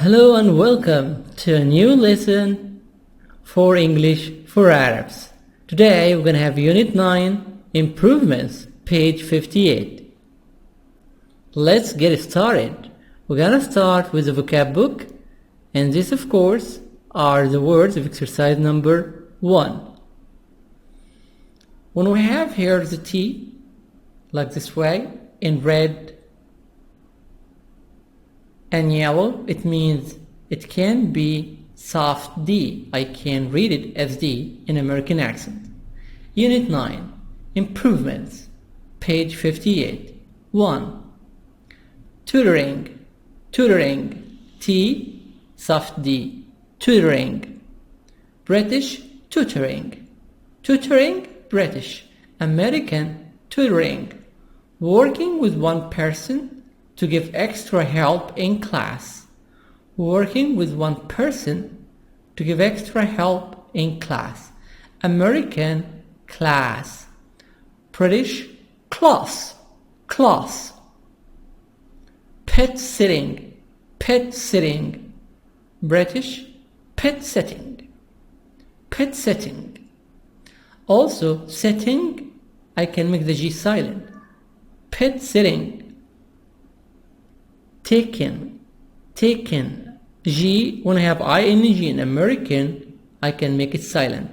Hello and welcome to a new lesson for English for Arabs. Today we're going to have Unit 9, Improvements, page 58. Let's get started. We're going to start with the vocab book, and this of course are the words of exercise number 1. When we have here the T, like this way, in red and yellow, it means it can be soft D. I can read it as D in American accent. Unit 9, Improvements, page 58. 1. Tutoring, tutoring, T, soft D, tutoring. British, tutoring, tutoring, British. American, tutoring, working with one person to give extra help in class. Working with one person to give extra help in class. American, class. British, class, class. Pet sitting, pet sitting. British, pet sitting, pet sitting. Also, sitting, I can make the G silent. Pet sitting. Taken, taken. G, when I have ing in American, I can make it silent.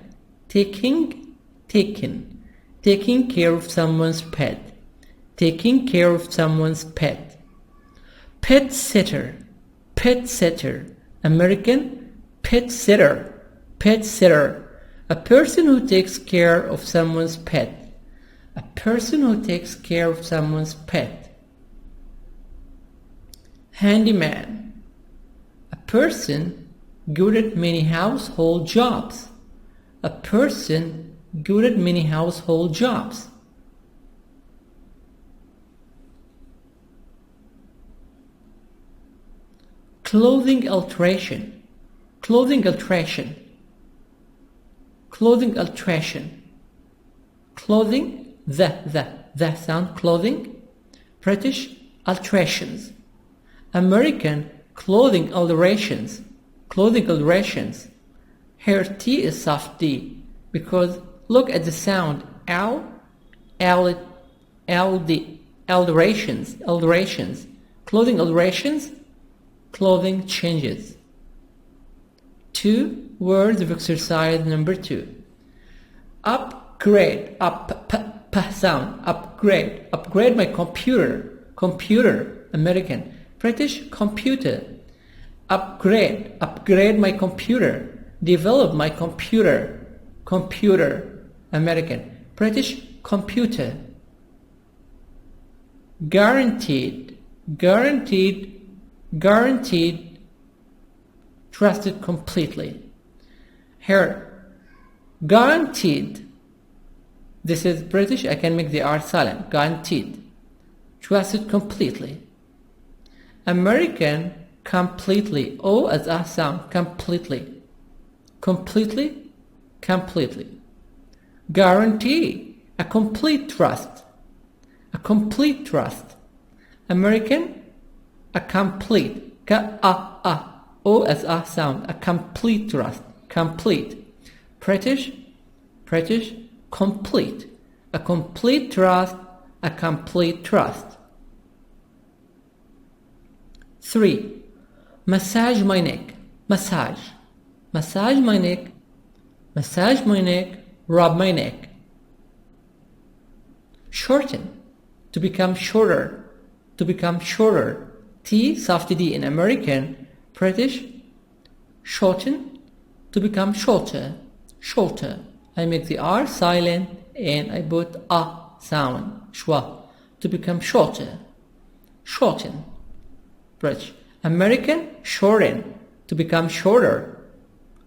Taking, taken. Taking care of someone's pet. Taking care of someone's pet. Pet sitter, pet sitter. American, pet sitter, pet sitter. A person who takes care of someone's pet. A person who takes care of someone's pet. Handyman, a person good at many household jobs. A person good at many household jobs. Clothing alteration, clothing alteration, clothing alteration. Clothing, the sound, clothing. British, alterations. American, clothing alterations, clothing alterations. Here T is soft D because look at the sound L, D, alterations, alterations. Clothing alterations, clothing changes. 2 words of exercise number 2. Upgrade, p sound, upgrade, upgrade my computer, computer, American. British, computer. Upgrade, upgrade my computer. Develop my computer, computer. American. British, computer. Guaranteed, guaranteed, guaranteed. Trusted completely. Here, guaranteed. This is British, I can make the R silent. Guaranteed. Trusted completely. American, completely. O as a sound, completely. Completely, completely. Guarantee, a complete trust. A complete trust. American, a complete. O as a sound, a complete trust. Complete. British, British, complete. A complete trust, a complete trust. 3. Massage my neck, massage. Massage my neck, massage my neck, rub my neck. Shorten, to become shorter, to become shorter. T, soft D in American. British, shorten, to become shorter, shorter. I make the R silent and I put a sound, schwa, to become shorter, shorten. British. American, shorten, to become shorter.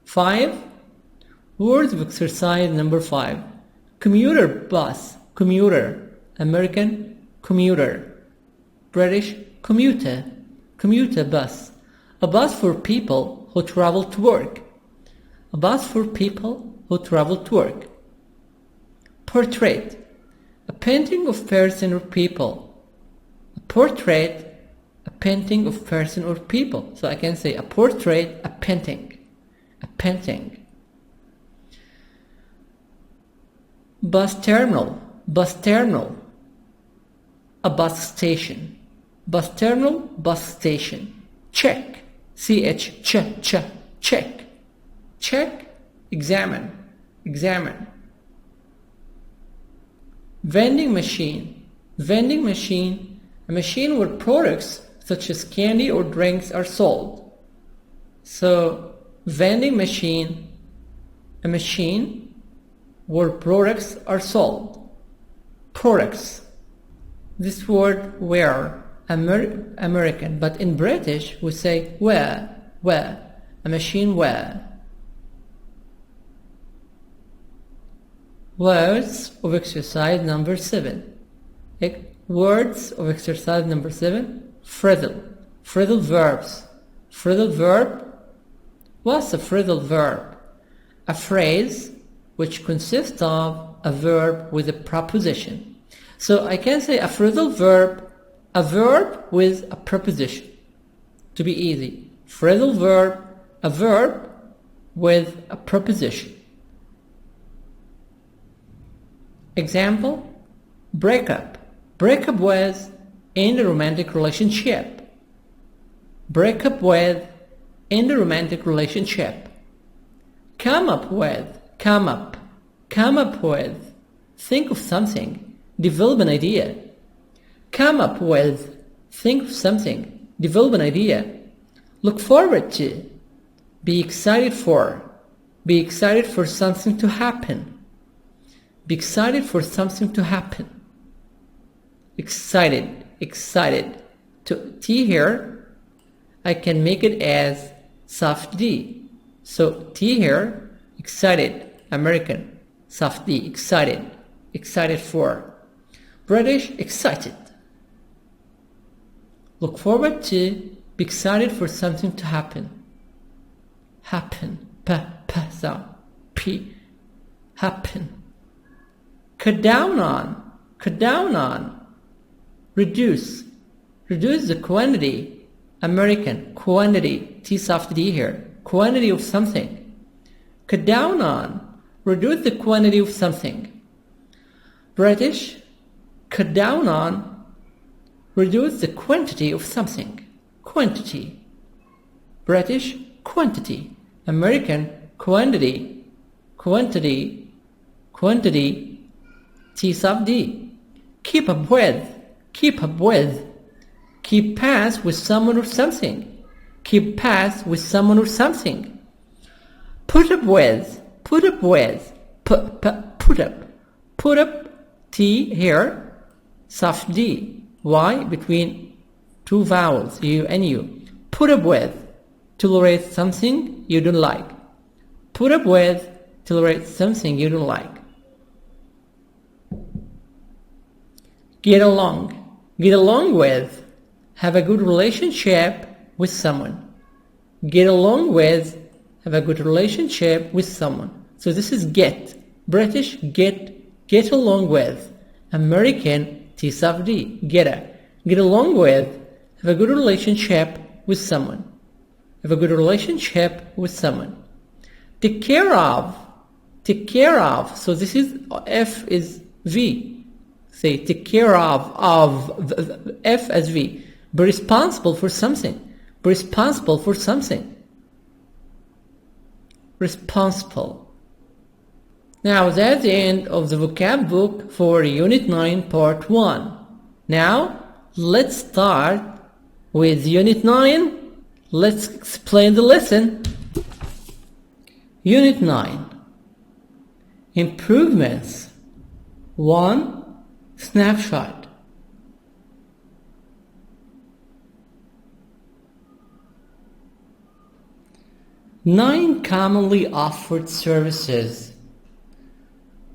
5. Words of exercise number 5. Commuter bus, commuter. American, commuter. British, commuter, commuter bus. A bus for people who travel to work. A bus for people who travel to work. Portrait, a painting of person or people. A portrait, a painting of person or people. So I can say a portrait, a painting, a painting. Bus terminal, bus terminal, a bus station. Bus terminal, bus station. Check, ch, check. Check, examine, examine. Vending machine, vending machine, a machine where products such as candy or drinks are sold. So, vending machine, a machine where products are sold. Products. This word where, American, but in British we say where, a machine where. Words of exercise number 7. Words of exercise number 7. Phrasal. Phrasal verbs. Phrasal verb. What's a phrasal verb? A phrase which consists of a verb with a preposition. So I can say a phrasal verb, a verb with a preposition. To be easy. Phrasal verb, a verb with a preposition. Example, break up. Break up with, in a romantic relationship. Break up with, in a romantic relationship. Come up with, come up with. Think of something, develop an idea. Come up with, think of something, develop an idea. Look forward to, be excited for something to happen. Be excited for something to happen. Excited, excited. To T here, I can make it as soft D. So T here, excited, American, soft D, excited, excited for. British, excited. Look forward to, be excited for something to happen. Happen, p sound, p, happen. Cut down on, reduce the quantity, American, quantity, T soft D here, quantity of something. Cut down on, reduce the quantity of something. British, cut down on, reduce the quantity of something, quantity. British, quantity, American, quantity, T sub D. Keep up with. Keep pace with someone or something. Keep pace with someone or something. Put up with. Put up. T here, soft D. Y between two vowels, U and U. Put up with. Tolerate something you don't like. Put up with. Tolerate something you don't like. Get along with, have a good relationship with someone. Get along with, have a good relationship with someone. So this is get. British, get along with. American, T sub D, get along with, have a good relationship with someone. Have a good relationship with someone. Take care of. So this is, F is V. Say, take care of F as V. Be responsible for something. Responsible. Now that's the end of the vocab book for Unit 9 Part 1. Now let's start with Unit 9. Let's explain the lesson. Unit 9. Improvements. 1. Snapshot. Nine commonly offered services.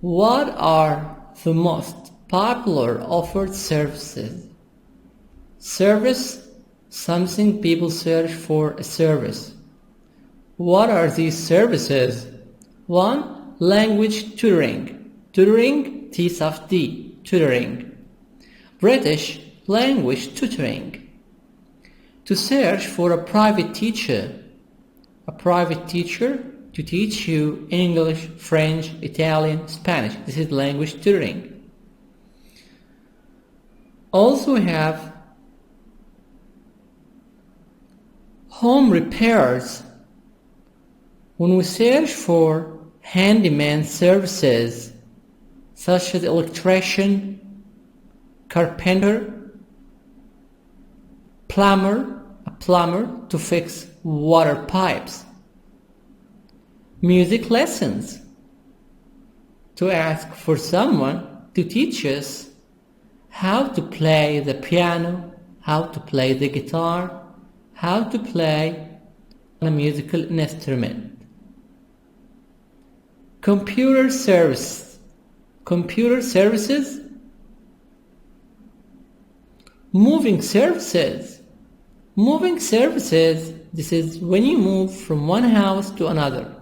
What are the most popular offered services? Service, something people search for a service. What are these services? 1. Language tutoring. Tutoring, T soft D. Tutoring. British language tutoring. To search for a private teacher. A private teacher to teach you English, French, Italian, Spanish. This is language tutoring. Also we have home repairs. When we search for handyman services such as electrician, carpenter, a plumber to fix water pipes. Music lessons, to ask for someone to teach us how to play the piano, how to play the guitar, how to play a musical instrument. Computer services, moving services, this is when you move from one house to another.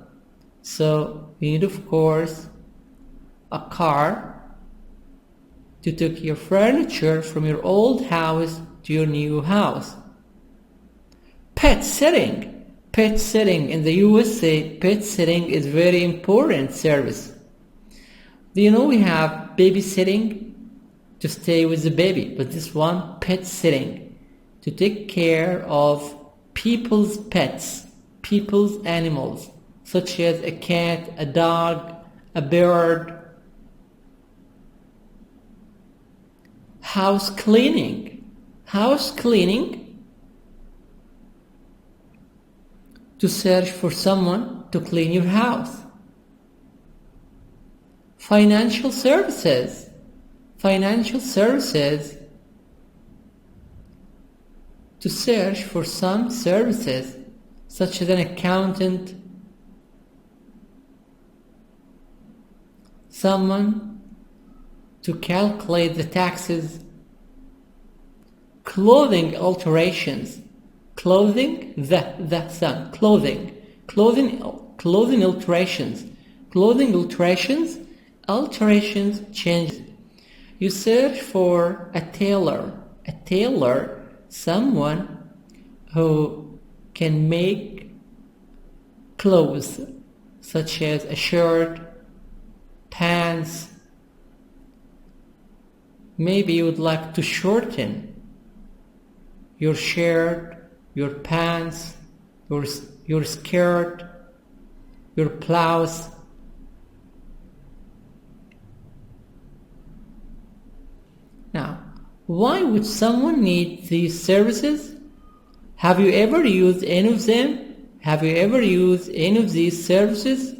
So you need, of course, a car to take your furniture from your old house to your new house. Pet sitting in the USA, pet sitting is very important service. Do you know we have babysitting to stay with the baby, but this one, pet sitting, to take care of people's pets, people's animals, such as a cat, a dog, a bird. House cleaning, to search for someone to clean your house. Financial services, to search for some services such as an accountant, someone to calculate the taxes. Clothing alterations, clothing alterations, changes. You search for a tailor, someone who can make clothes such as a shirt, pants. Maybe you would like to shorten your shirt, your pants, your skirt, your blouse. Now, why would someone need these services? Have you ever used any of them? Have you ever used any of these services?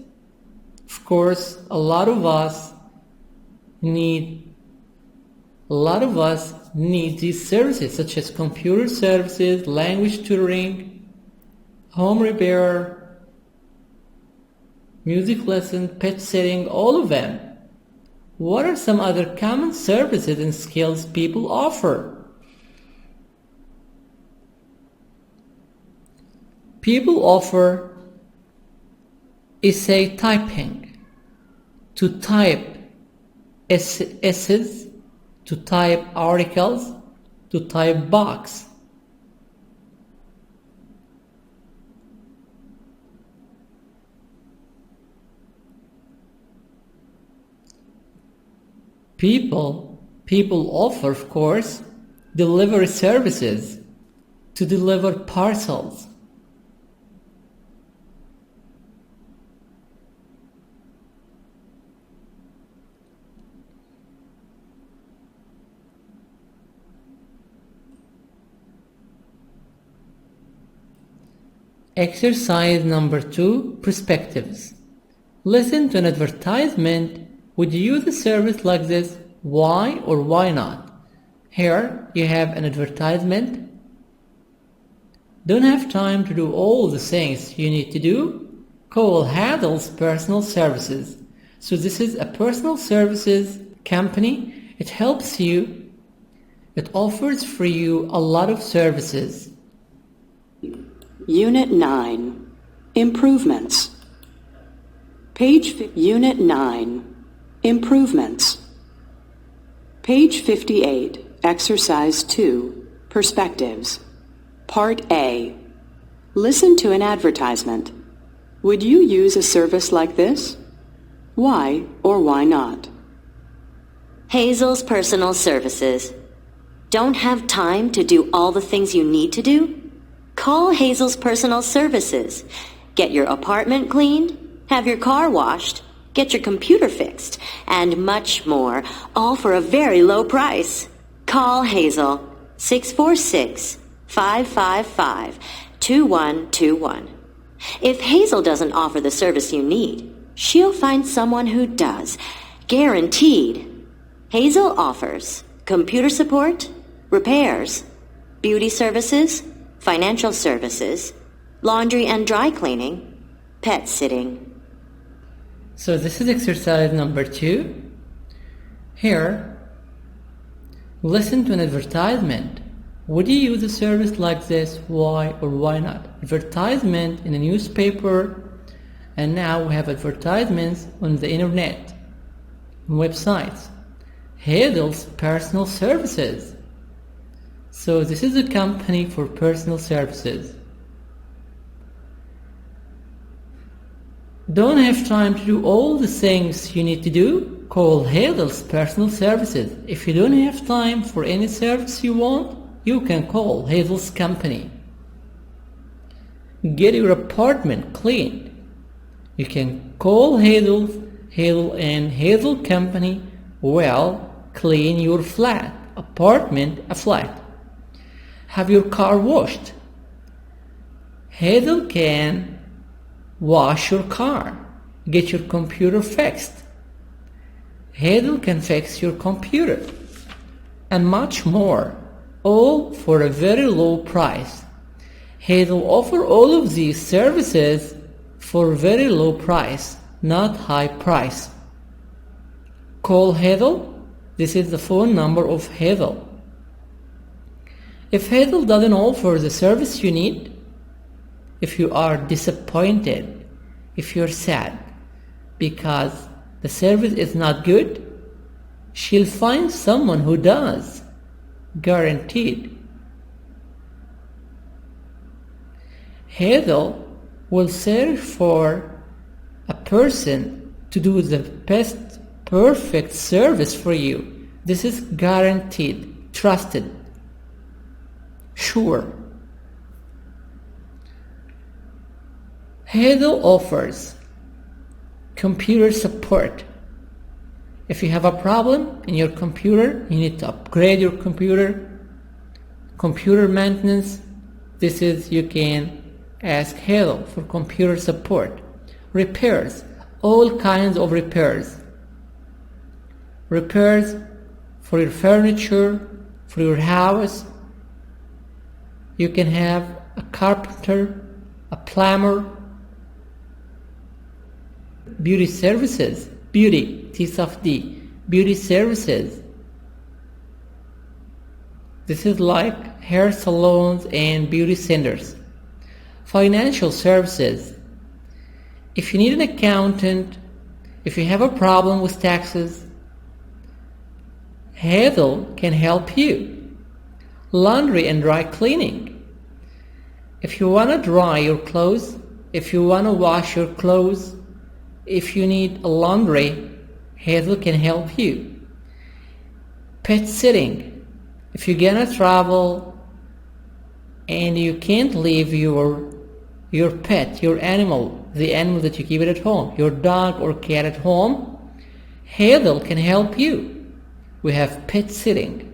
Of course, a lot of us need these services, such as computer services, language tutoring, home repair, music lesson, pet sitting, all of them. What are some other common services and skills people offer? People offer essay typing, to type essays, to type articles, to type box. People offer, of course, delivery services, to deliver parcels. Exercise number 2, perspectives. Listen to an advertisement. Would you use a service like this? Why or why not? Here you have an advertisement. Don't have time to do all the things you need to do? Call handles personal services. So this is a personal services company. It helps you. It offers for you a lot of services. Unit 9, Improvements. Unit 9, Improvements. Page 58, Exercise 2, Perspectives. Part A. Listen to an advertisement. Would you use a service like this? Why or why not? Hazel's Personal Services. Don't have time to do all the things you need to do? Call Hazel's Personal Services. Get your apartment cleaned, have your car washed, get your computer fixed, and much more, all for a very low price. Call Hazel, 646-555-2121. If Hazel doesn't offer the service you need, she'll find someone who does. Guaranteed. Hazel offers computer support, repairs, beauty services, financial services, laundry and dry cleaning, pet sitting. So this is exercise number 2. Here, listen to an advertisement. Would you use a service like this? Why or why not? Advertisement in a newspaper, and now we have advertisements on the internet, on websites. Hazel's Personal Services. So this is a company for personal services. Don't have time to do all the things you need to do? Call Hazel's Personal Services. If you don't have time for any service you want, you can call Hazel's company. Get your apartment cleaned. You can call Hazel and Hazel company will clean your flat, apartment, a flat. Have your car washed. Hazel can wash your car. Get your computer fixed. Hazel can fix your computer. And much more, all for a very low price. Hazel offer all of these services for very low price, not high price. Call Hazel. This is the phone number of Hazel. If Hazel doesn't offer the service you need, if you are disappointed, if you're sad because the service is not good, she'll find someone who does, guaranteed. Hazel will search for a person to do the best, perfect service for you. This is guaranteed, trusted, sure. Hazel offers computer support. If you have a problem in your computer, you need to upgrade your computer maintenance, you can ask Hazel for computer support. Repairs, all kinds of repairs. Repairs for your furniture, for your house. You can have a carpenter, a plumber. Beauty services, beauty, T-soft-D, beauty services. This is like hair salons and beauty centers. Financial services. If you need an accountant, if you have a problem with taxes, Hazel can help you. Laundry and dry cleaning. If you want to dry your clothes, if you want to wash your clothes, if you need a laundry, Hazel can help you. Pet sitting. If you're gonna travel and you can't leave your pet, your animal, the animal that you keep it at home, your dog or cat at home, Hazel can help you. We have pet sitting.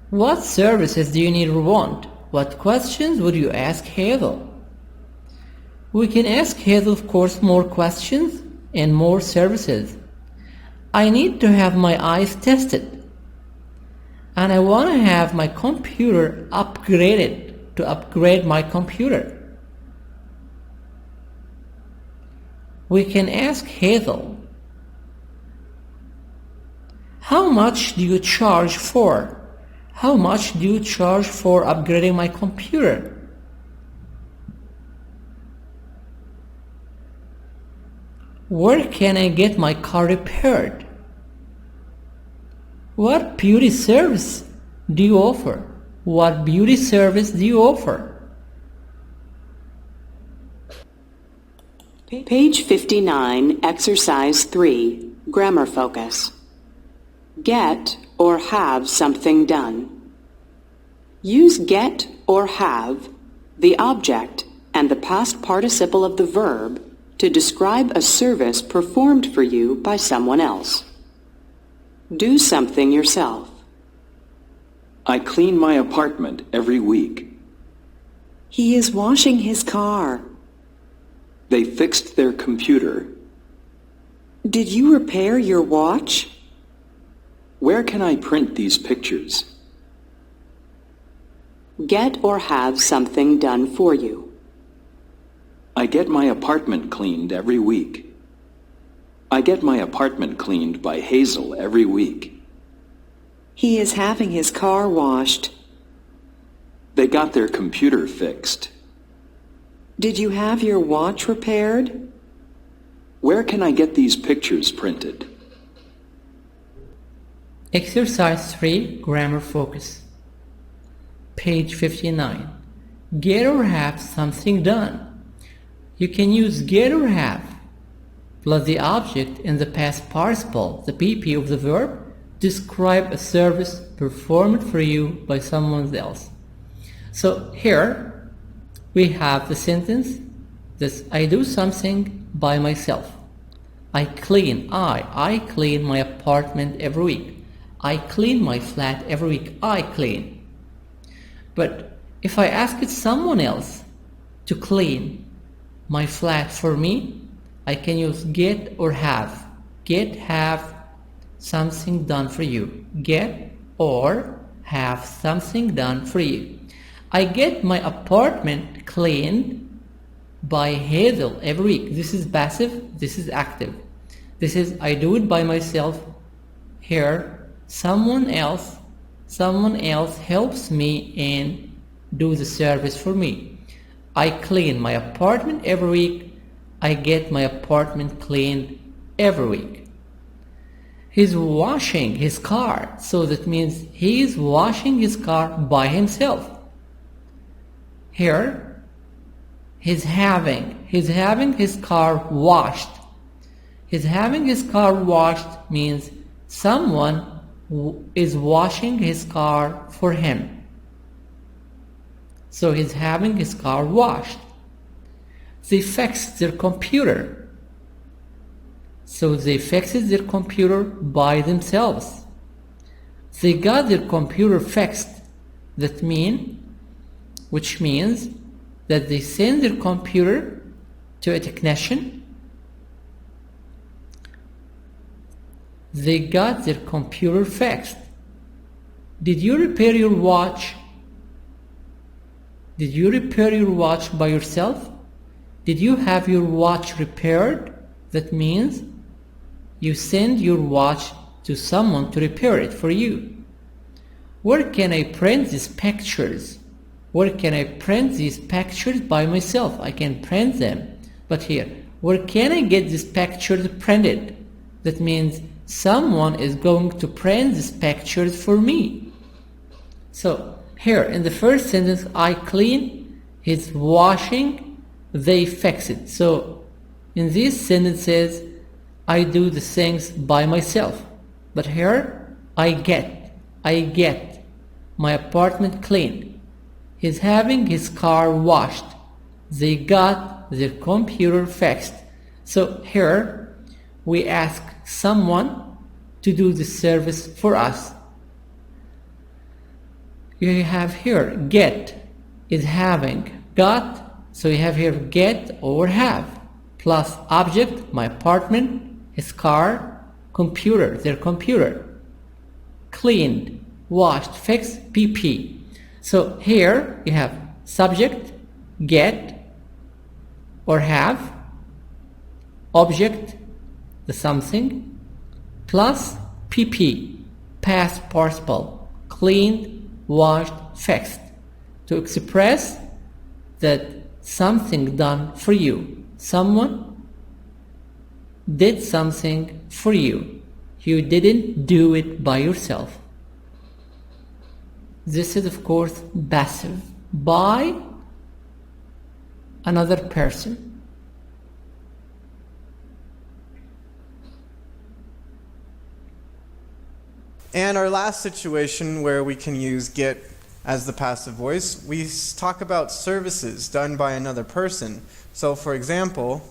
What services do you need or want? What questions would you ask Hazel? We can ask Hazel, of course, more questions and more services. I need to have my eyes tested. And I want to have my computer upgraded, to upgrade my computer. We can ask Hazel, how much do you charge for? How much do you charge for upgrading my computer? Where can I get my car repaired? What beauty service do you offer? What beauty service do you offer? Page 59, Exercise 3, Grammar Focus. Get or have something done. Use get or have, the object, and the past participle of the verb to describe a service performed for you by someone else. Do something yourself. I clean my apartment every week. He is washing his car. They fixed their computer. Did you repair your watch? Where can I print these pictures? Get or have something done for you. I get my apartment cleaned every week. I get my apartment cleaned by Hazel every week. He is having his car washed. They got their computer fixed. Did you have your watch repaired? Where can I get these pictures printed? Exercise 3, Grammar Focus. Page 59. Get or have something done. You can use get or have plus the object in the past participle, the PP of the verb, describe a service performed for you by someone else. So here we have the sentence that I do something by myself. I clean my apartment every week. I clean my flat every week. I clean. But if I ask someone else to clean my flat for me, I can use get or have. Get, have something done for you. Get or have something done for you. I get my apartment cleaned by Hazel every week. This is passive, this is active. This is I do it by myself. Here, someone else helps me and do the service for me. I clean my apartment every week. I get my apartment cleaned every week. He's washing his car, so that means he is washing his car by himself. Here, he's having his car washed. His having his car washed means someone is washing his car for him. So he's having his car washed. They fixed their computer. So they fixed their computer by themselves. They got their computer fixed. Which means that they send their computer to a technician. They got their computer fixed. Did you repair your watch? Did you repair your watch by yourself? Did you have your watch repaired? That means you send your watch to someone to repair it for you. Where can I print these pictures? Where can I print these pictures by myself? I can print them. But here, where can I get these pictures printed? That means someone is going to print these pictures for me. So here in the first sentence, I clean, he's washing, they fix it. So in these sentences, I do the things by myself. But here, I get my apartment cleaned. He's having his car washed. They got their computer fixed. So here, we ask someone to do the service for us. You have here, get is having, got, so you have here get or have, plus object, my apartment, his car, computer, their computer, cleaned, washed, fixed, PP. So here you have subject, get or have, object, the something, plus PP, past participle, cleaned, washed, fixed, to express that something done for you. Someone did something for you. You didn't do it by yourself. This is of course passive. By another person. And our last situation where we can use get as the passive voice, we talk about services done by another person. So for example,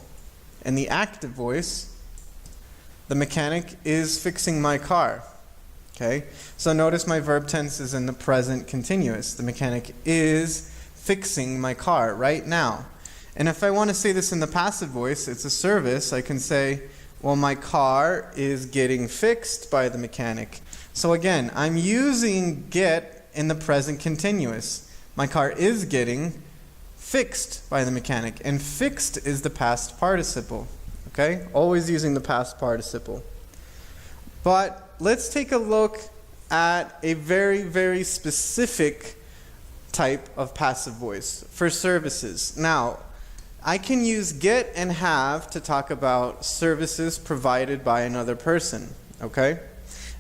in the active voice, the mechanic is fixing my car. Okay? So notice my verb tense is in the present continuous. The mechanic is fixing my car right now. And if I want to say this in the passive voice, it's a service, I can say, well, my car is getting fixed by the mechanic. So again, I'm using get in the present continuous. My car is getting fixed by the mechanic. And fixed is the past participle. Okay? Always using the past participle. But let's take a look at a very, very specific type of passive voice for services. Now, I can use get and have to talk about services provided by another person. Okay?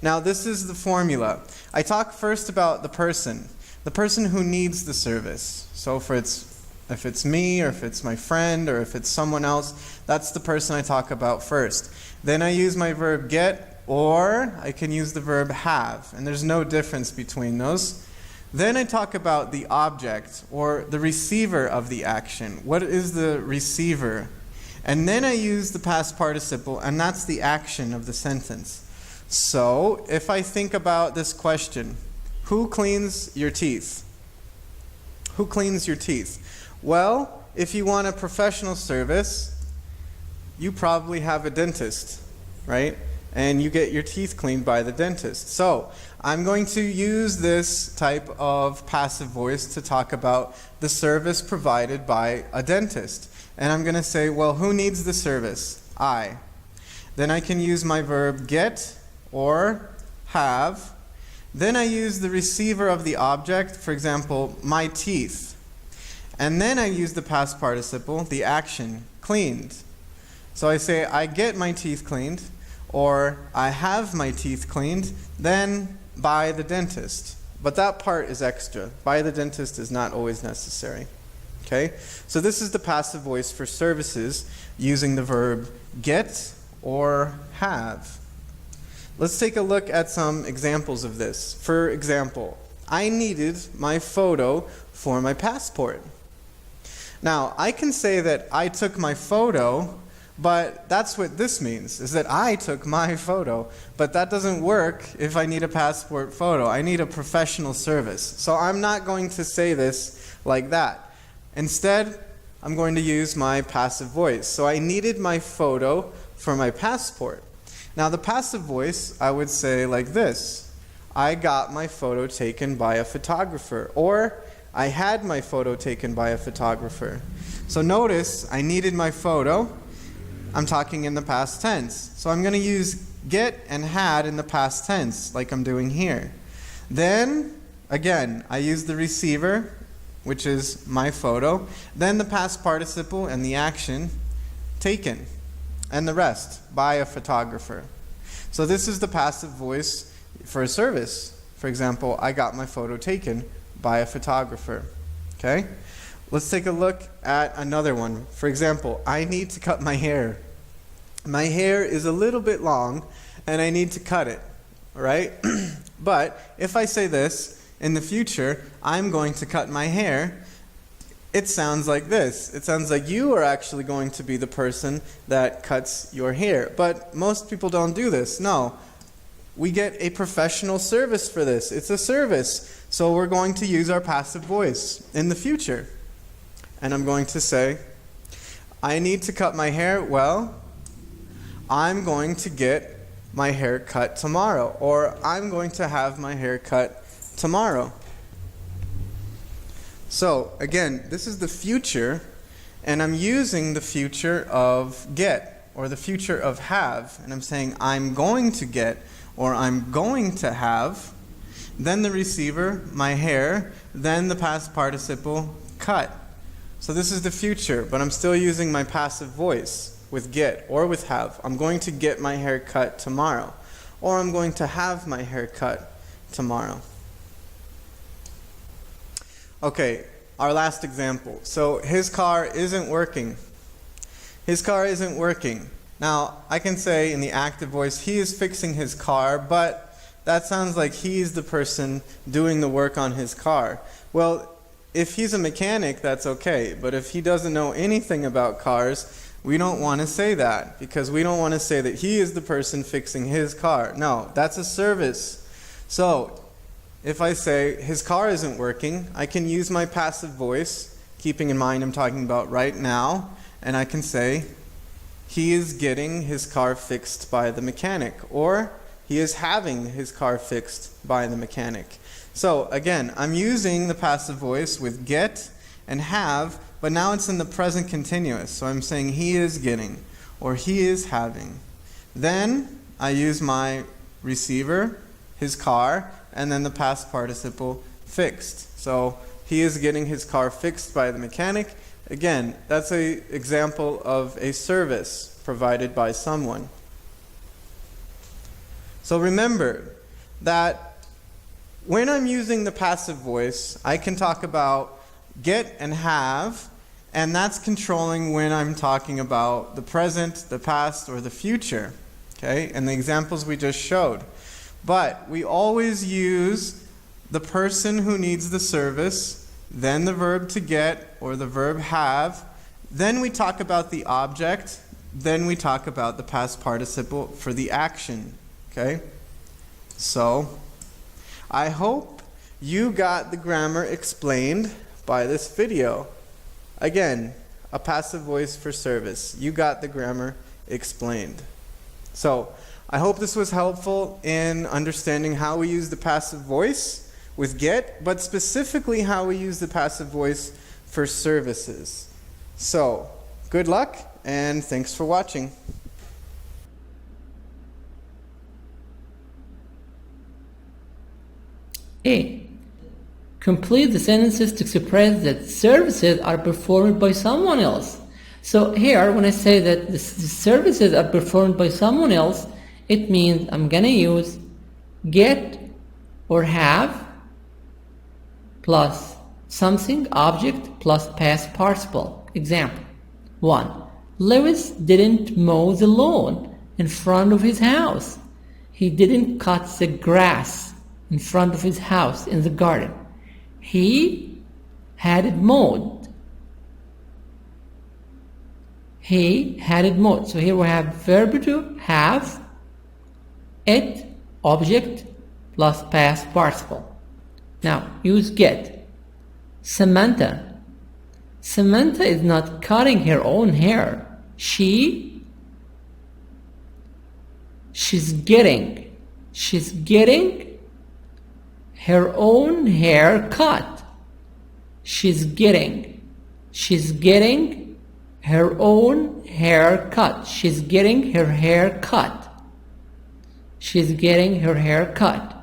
Now, this is the formula. I talk first about the person who needs the service. So if it's me, or if it's my friend, or if it's someone else, that's the person I talk about first. Then I use my verb get, or I can use the verb have, and there's no difference between those. Then I talk about the object, or the receiver of the action. What is the receiver? And then I use the past participle, and that's the action of the sentence. So, if I think about this question, who cleans your teeth? Who cleans your teeth? Well, if you want a professional service, you probably have a dentist, right? And you get your teeth cleaned by the dentist. So, I'm going to use this type of passive voice to talk about the service provided by a dentist. And I'm going to say, well, who needs the service? I. Then I can use my verb get or have. Then I use the receiver of the object, for example, my teeth. And then I use the past participle, the action, cleaned. So I say, I get my teeth cleaned, or I have my teeth cleaned, then by the dentist. But that part is extra. By the dentist is not always necessary. Okay? So this is the passive voice for services using the verb get or have. Let's take a look at some examples of this. For example, I needed my photo for my passport. Now, I can say that I took my photo, but that's what this means, is that I took my photo. But that doesn't work if I need a passport photo. I need a professional service. So I'm not going to say this like that. Instead, I'm going to use my passive voice. So I needed my photo for my passport. Now the passive voice, I would say like this. I got my photo taken by a photographer. Or I had my photo taken by a photographer. So notice, I needed my photo. I'm talking in the past tense. So I'm going to use get and had in the past tense, like I'm doing here. Then, again, I use the receiver, which is my photo. Then the past participle and the action, taken. And the rest, by a photographer. So this is the passive voice for a service. For example, I got my photo taken by a photographer. Okay? Let's take a look at another one. For example, I need to cut my hair. My hair is a little bit long, and I need to cut it. Right? But if I say this, in the future, I'm going to cut my hair, it sounds like this. It sounds like you are actually going to be the person that cuts your hair. But most people don't do this. No. We get a professional service for this. It's a service. So we're going to use our passive voice in the future. And I'm going to say, I need to cut my hair. Well, I'm going to get my hair cut tomorrow. Or I'm going to have my hair cut tomorrow. So, again, this is the future, and I'm using the future of get, or the future of have, and I'm saying I'm going to get, or I'm going to have, then the receiver, my hair, then the past participle, cut. So this is the future, but I'm still using my passive voice with get or with have. I'm going to get my hair cut tomorrow, or I'm going to have my hair cut tomorrow. Okay, our last example. So his car isn't working. His car isn't working. Now, I can say in the active voice, he is fixing his car, but that sounds like he's the person doing the work on his car. Well, if he's a mechanic, that's okay. But if he doesn't know anything about cars, we don't want to say that, because we don't want to say that he is the person fixing his car. No, that's a service. So, if I say his car isn't working, I can use my passive voice, keeping in mind I'm talking about right now, and I can say, he is getting his car fixed by the mechanic, or he is having his car fixed by the mechanic. So again, I'm using the passive voice with get and have, but now it's in the present continuous. So I'm saying he is getting, or he is having. Then I use my receiver, his car, and then the past participle fixed. So he is getting his car fixed by the mechanic. Again, that's an example of a service provided by someone. So remember that when I'm using the passive voice, I can talk about get and have, and that's controlling when I'm talking about the present, the past, or the future. Okay? And the examples we just showed. But we always use the person who needs the service, then the verb to get, or the verb have, then we talk about the object, then we talk about the past participle for the action. Okay? So, I hope you got the grammar explained by this video. Again, a passive voice for service. You got the grammar explained. So, I hope this was helpful in understanding how we use the passive voice with get, but specifically how we use the passive voice for services. So, good luck, and thanks for watching. A. Complete the sentences to express that services are performed by someone else. So here, when I say that the services are performed by someone else, it means I'm gonna use get or have plus something, object, plus past participle. Example 1. Lewis didn't mow the lawn in front of his house. He didn't cut the grass in front of his house in the garden. He had it mowed. He had it mowed. So here we have verb to have, it, object, plus past participle. Now, use get. Samantha. Samantha is not cutting her own hair. She's getting her own hair cut. She's getting her own hair cut. She's getting her hair cut. She's getting her hair cut.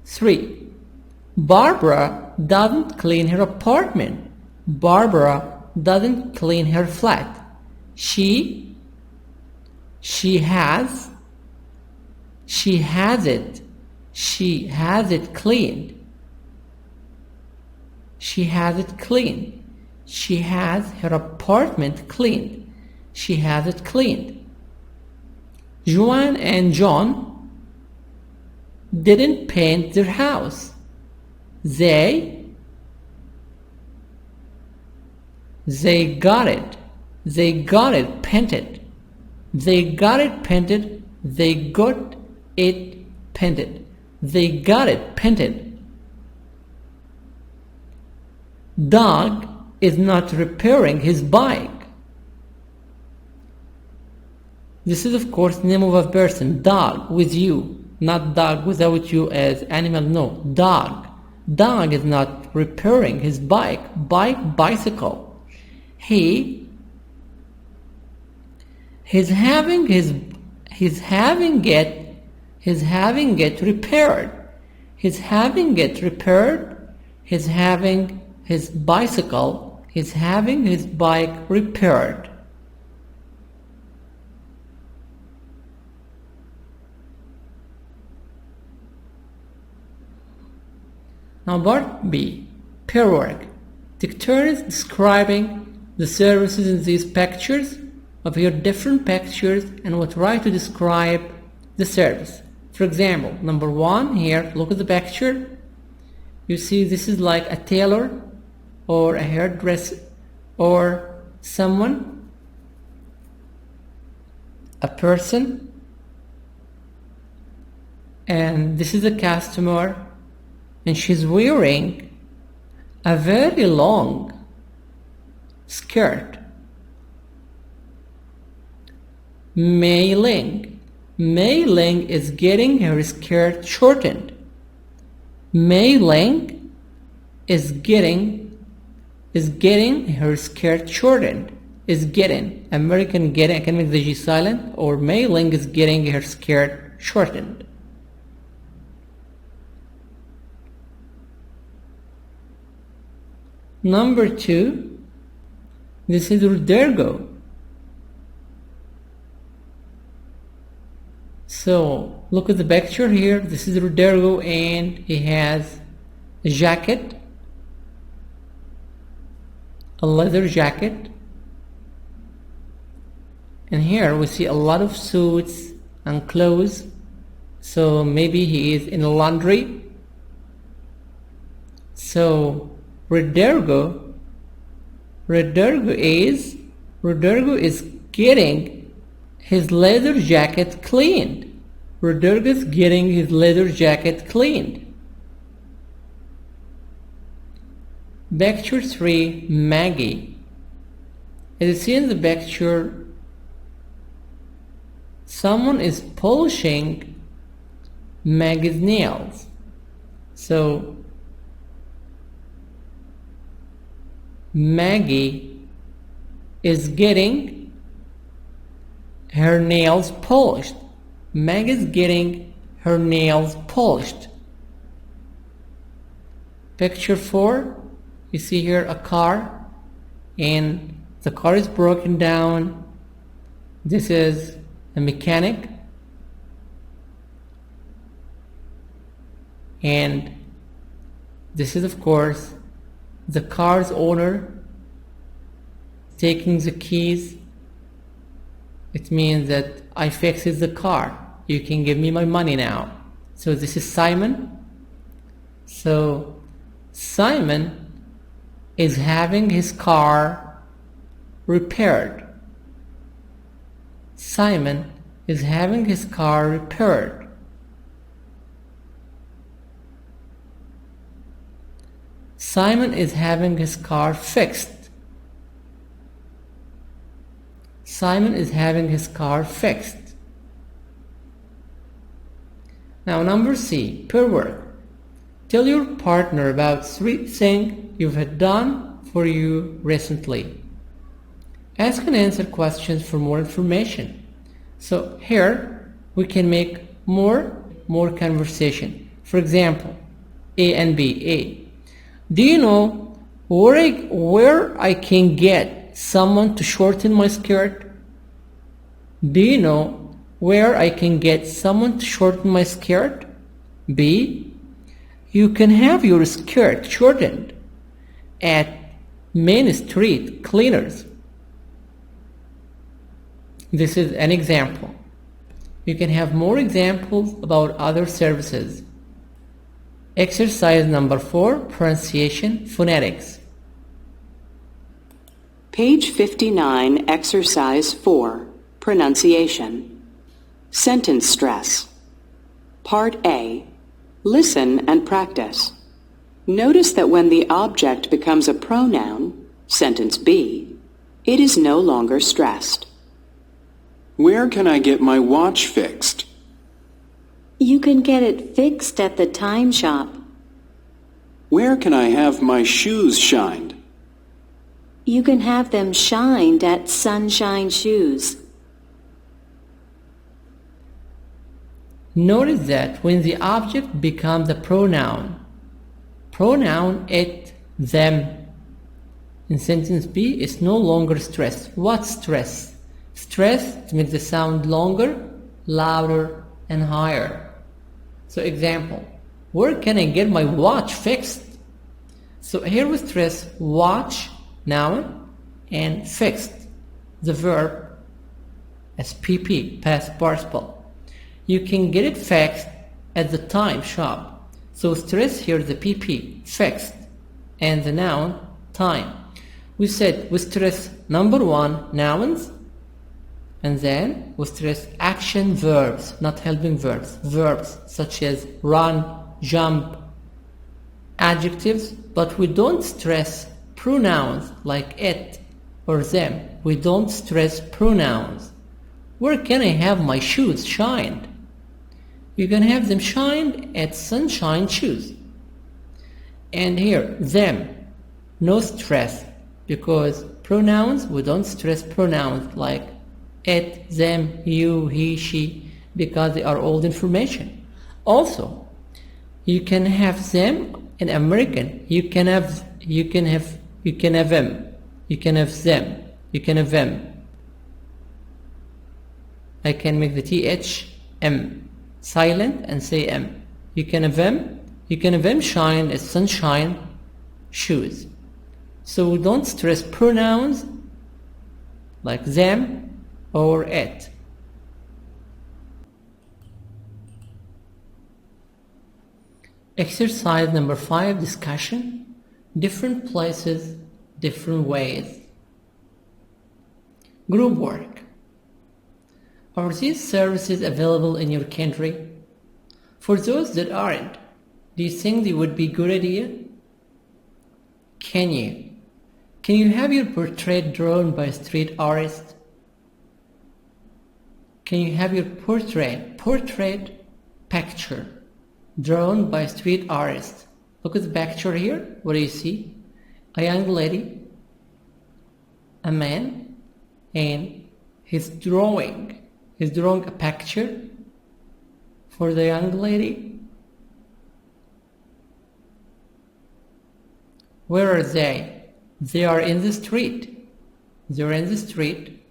3. Barbara doesn't clean her apartment. Barbara doesn't clean her flat. She has it cleaned. She has it cleaned. She has her apartment cleaned. She has it cleaned. Joanne and John didn't paint their house. They got it painted. They got it painted. They got it painted. They got it painted. Doug is not repairing his bike. This is of course name of a person. Dog with you, not dog without you as animal. No, dog. Dog is not repairing his bike. Bicycle. He's having it repaired. He's having it repaired. He's having his bicycle. He's having his bike repaired. Now part B. Pair work. Take turns describing the services in these pictures of your different pictures and we'll try to describe the service. For example, number 1 here, look at the picture. You see this is like a tailor or a hairdresser or someone, a person, and this is a customer and she's wearing a very long skirt. Mailing. Mailing is getting her skirt shortened. Mailing is getting her skirt shortened. Is getting. American getting, I can make the G silent, or mailing is getting her skirt shortened. Number 2, this is Rodrigo. So look at the picture here. This is Rodrigo and he has a jacket, a leather jacket. And here we see a lot of suits and clothes. So maybe he is in a laundry. So Rodrigo is getting his leather jacket cleaned. Rodrigo is getting his leather jacket cleaned. Picture 3, Maggie. As you see in the picture, someone is polishing Maggie's nails. So Maggie is getting her nails polished. Maggie is getting her nails polished. Picture 4, you see here a car and the car is broken down. This is a mechanic and this is of course the car's owner taking the keys. It means that I fixed the car. You can give me my money now. So this is Simon. So Simon is having his car repaired. Simon is having his car repaired. Simon is having his car fixed. Simon is having his car fixed. Now number C, pair work. Tell your partner about 3 things you've done for you recently. Ask and answer questions for more information. So here we can make more conversation. For example, A and B. A. Do you know where I can get someone to shorten my skirt? Do you know where I can get someone to shorten my skirt? B. You can have your skirt shortened at Main Street Cleaners. This is an example. You can have more examples about other services. Exercise number 4, pronunciation, phonetics. Page 59, Exercise 4, Pronunciation. Sentence stress. Part A. Listen and practice. Notice that when the object becomes a pronoun, sentence B, it is no longer stressed. Where can I get my watch fixed? You can get it fixed at the time shop. Where can I have my shoes shined? You can have them shined at Sunshine Shoes. Notice that when the object becomes a pronoun it, them, in sentence B is no longer stressed. What's stress? Stress makes the sound longer, louder, and higher. So example, where can I get my watch fixed? So here we stress watch, noun, and fixed, the verb, as PP, past participle. You can get it fixed at the time shop. So stress here the PP, fixed, and the noun, time. We said we stress number one, nouns, and then we stress action verbs, not helping verbs. Verbs such as run, jump, adjectives, but we don't stress pronouns like it or them. We don't stress pronouns. Where can I have my shoes shined? You can have them shined at sunshine shoes. And here, them, no stress, because pronouns, we don't stress pronouns like it, them, you, he, she, because they are old information. Also, you can have them in American. You can have them. You can have them. You can have them. I can make the th m silent and say m. You can have them. You can have them shine as sunshine shoes. So we don't stress pronouns like them or it. Exercise number 5, discussion. Different places, different ways. Group work. Are these services available in your country? For those that aren't, do you think they would be a good idea? Can you have your portrait drawn by a street artist? Can you have your portrait picture drawn by a street artist? Look at the picture here. What do you see? A young lady, a man, and he's drawing a picture for the young lady. Where are they? They are in the street. They're in the street.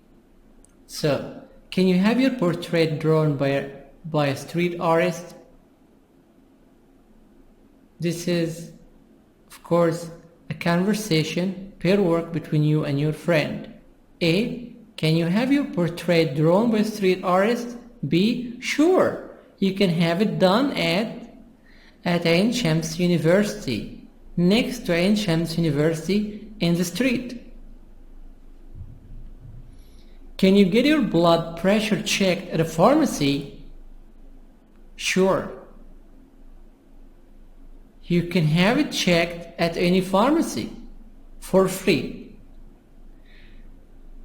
So, can you have your portrait drawn by a street artist? This is, of course, a conversation, pair work between you and your friend. A. Can you have your portrait drawn by a street artist? B. Sure, you can have it done at Ain Shams University, next to Ain Shams University in the street. Can you get your blood pressure checked at a pharmacy? Sure. You can have it checked at any pharmacy for free.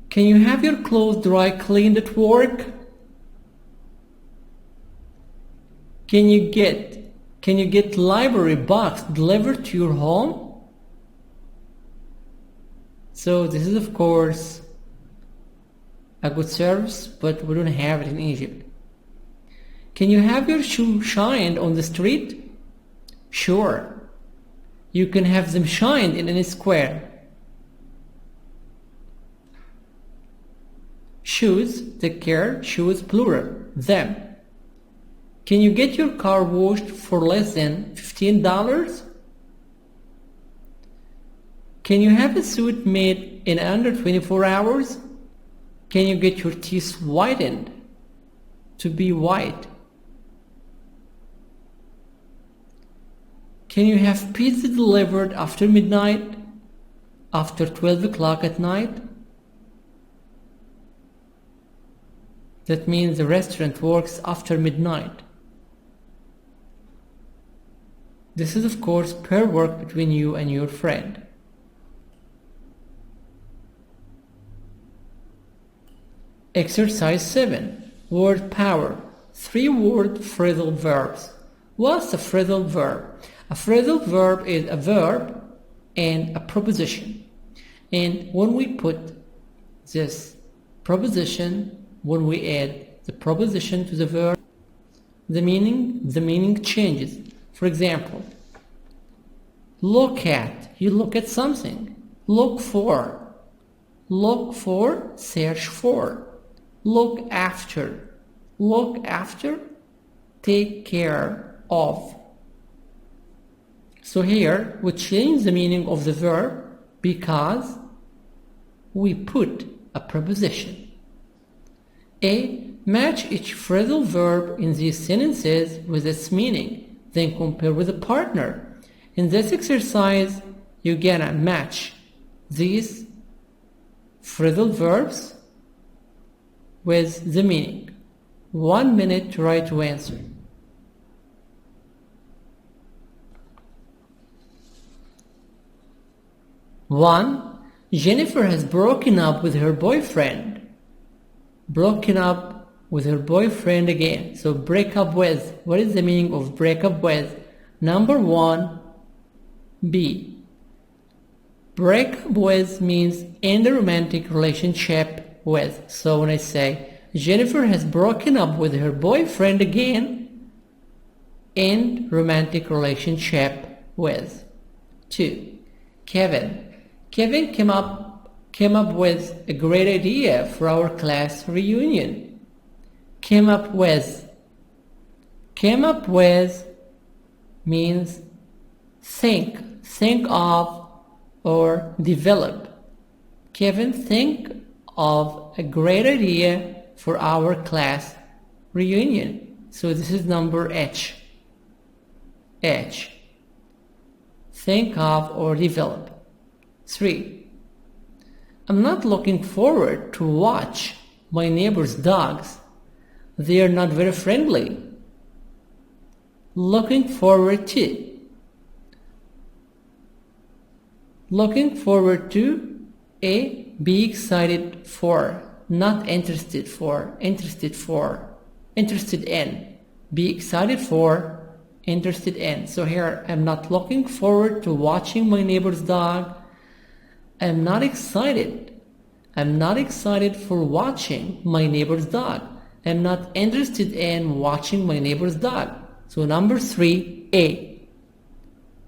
Can you have your clothes dry cleaned at work? Can you get library box delivered to your home? So this is, of course, a good service, but we don't have it in Egypt. Can you have your shoe shined on the street? Sure. You can have them shined in any square. Shoes, take care, shoes plural, them. Can you get your car washed for less than $15? Can you have a suit made in under 24 hours? Can you get your teeth whitened to be white? Can you have pizza delivered after midnight? After 12 o'clock at night? That means the restaurant works after midnight. This is, of course, pair work between you and your friend. Exercise 7. Word power. 3-word phrasal verbs. What's a phrasal verb? A phrasal verb is a verb and a preposition. And when we put this preposition, when we add the preposition to the verb, the meaning changes. For example, look at, you look at something. Look for, search for. Look after, take care of. So here we change the meaning of the verb because we put a preposition. A. Match each phrasal verb in these sentences with its meaning, then compare with a partner. In this exercise, you're gonna match these phrasal verbs with the meaning. 1 minute to write to answer. One, Jennifer has broken up with her boyfriend. Broken up with her boyfriend again. So break up with. What is the meaning of break up with? Number one, B. Break up with means end a romantic relationship with. So when I say Jennifer has broken up with her boyfriend again, end romantic relationship with. 2. Kevin came up with a great idea for our class reunion. Came up with means think of or develop. Kevin think of a great idea for our class reunion. So this is number H. Think of or develop. 3. I'm not looking forward to watch my neighbor's dogs. They are not very friendly. Looking forward to. Looking forward to. A. Be excited for. Not interested for. Interested for. Interested in. Be excited for. Interested in. So here I'm not looking forward to watching my neighbor's dog. I'm not excited. I'm not excited for watching my neighbor's dog. I'm not interested in watching my neighbor's dog. So number 3, A.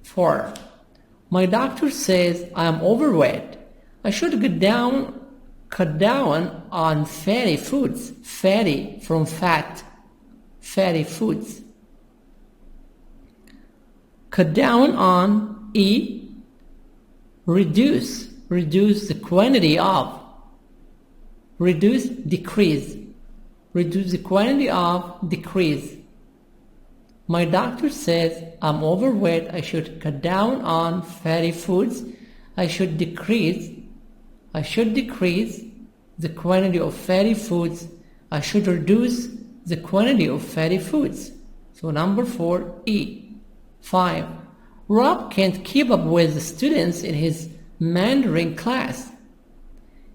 4. My doctor says I'm overweight. I should cut down on fatty foods. Fatty from fat. Fatty foods. Cut down on. E. Reduce. Reduce the quantity of. Reduce, decrease. Reduce the quantity of, decrease. My doctor says I'm overweight. I should cut down on fatty foods. I should decrease the quantity of fatty foods. I should reduce the quantity of fatty foods. So number 4, E. 5. Rob can't keep up with the students in his Mandarin class.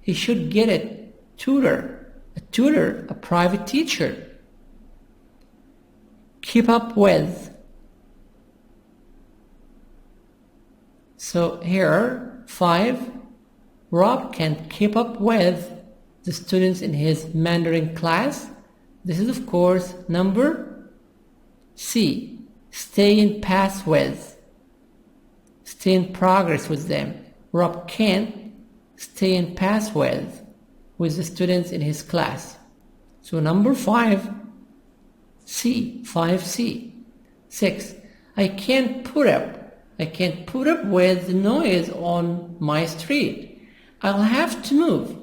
He should get a tutor, a private teacher. Keep up with. So here, 5, Rob can't keep up with the students in his Mandarin class. This is of course number C. Stay in pass with. Stay in progress with them. Rob can't stay in pass with the students in his class. So number 5, C, 5C. 6. I can't put up with the noise on my street. I'll have to move.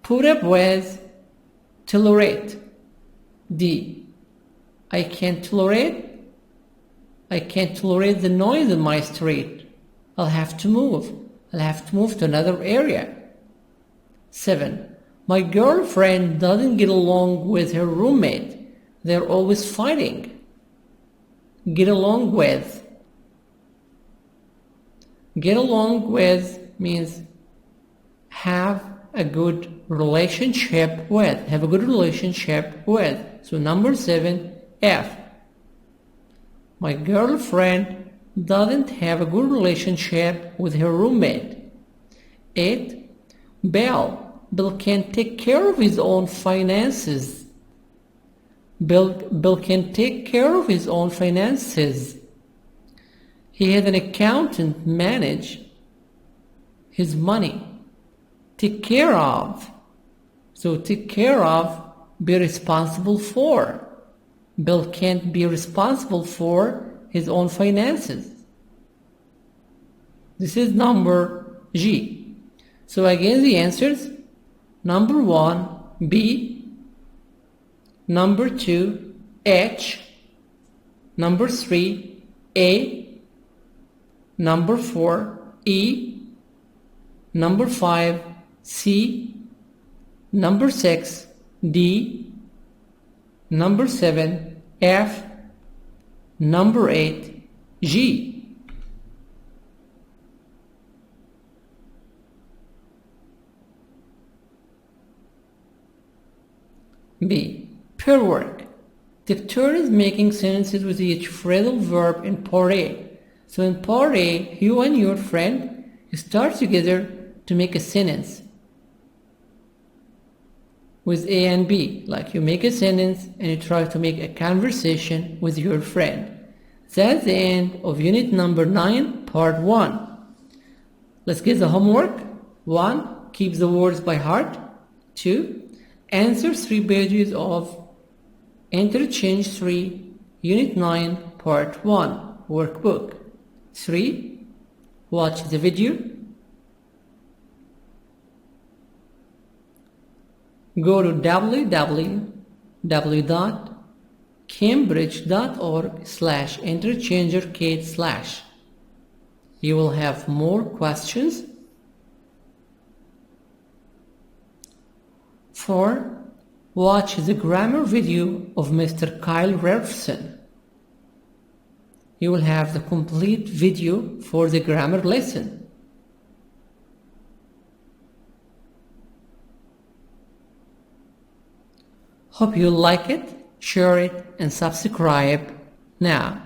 Put up with, tolerate. D. I can't tolerate the noise on my street. I'll have to move. I'll have to move to another area. 7. My girlfriend doesn't get along with her roommate. They're always fighting. Get along with. Get along with means have a good relationship with. Have a good relationship with. So number 7, F. My girlfriend doesn't have a good relationship with her roommate. 8. Bill can take care of his own finances. Bill can take care of his own finances. He has an accountant manage his money. Take care of. So take care of, be responsible for. Bill can't be responsible for his own finances. This is number G. So again the answers: number 1, B, number 2, H, number 3, A, number 4, E, number 5, C, number 6, D, number 7, F, number 8, G. B. Pair work. Take turns making sentences with each phrasal verb in part A. So in part A, you and your friend start together to make a sentence with A and B. Like you make a sentence and you try to make a conversation with your friend. That's the end of unit number 9, part 1. Let's get the homework. 1. Keep the words by heart. 2. Answer 3 pages of Interchange3, Unit 9, Part 1, Workbook. 3. Watch the video. Go to www.cambridge.org/interchanger-kate/. You will have more questions. 4. Watch the grammar video of Mr. Kyle Rolofson. You will have the complete video for the grammar lesson. Hope you like it, share it, and subscribe now.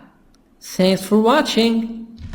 Thanks for watching.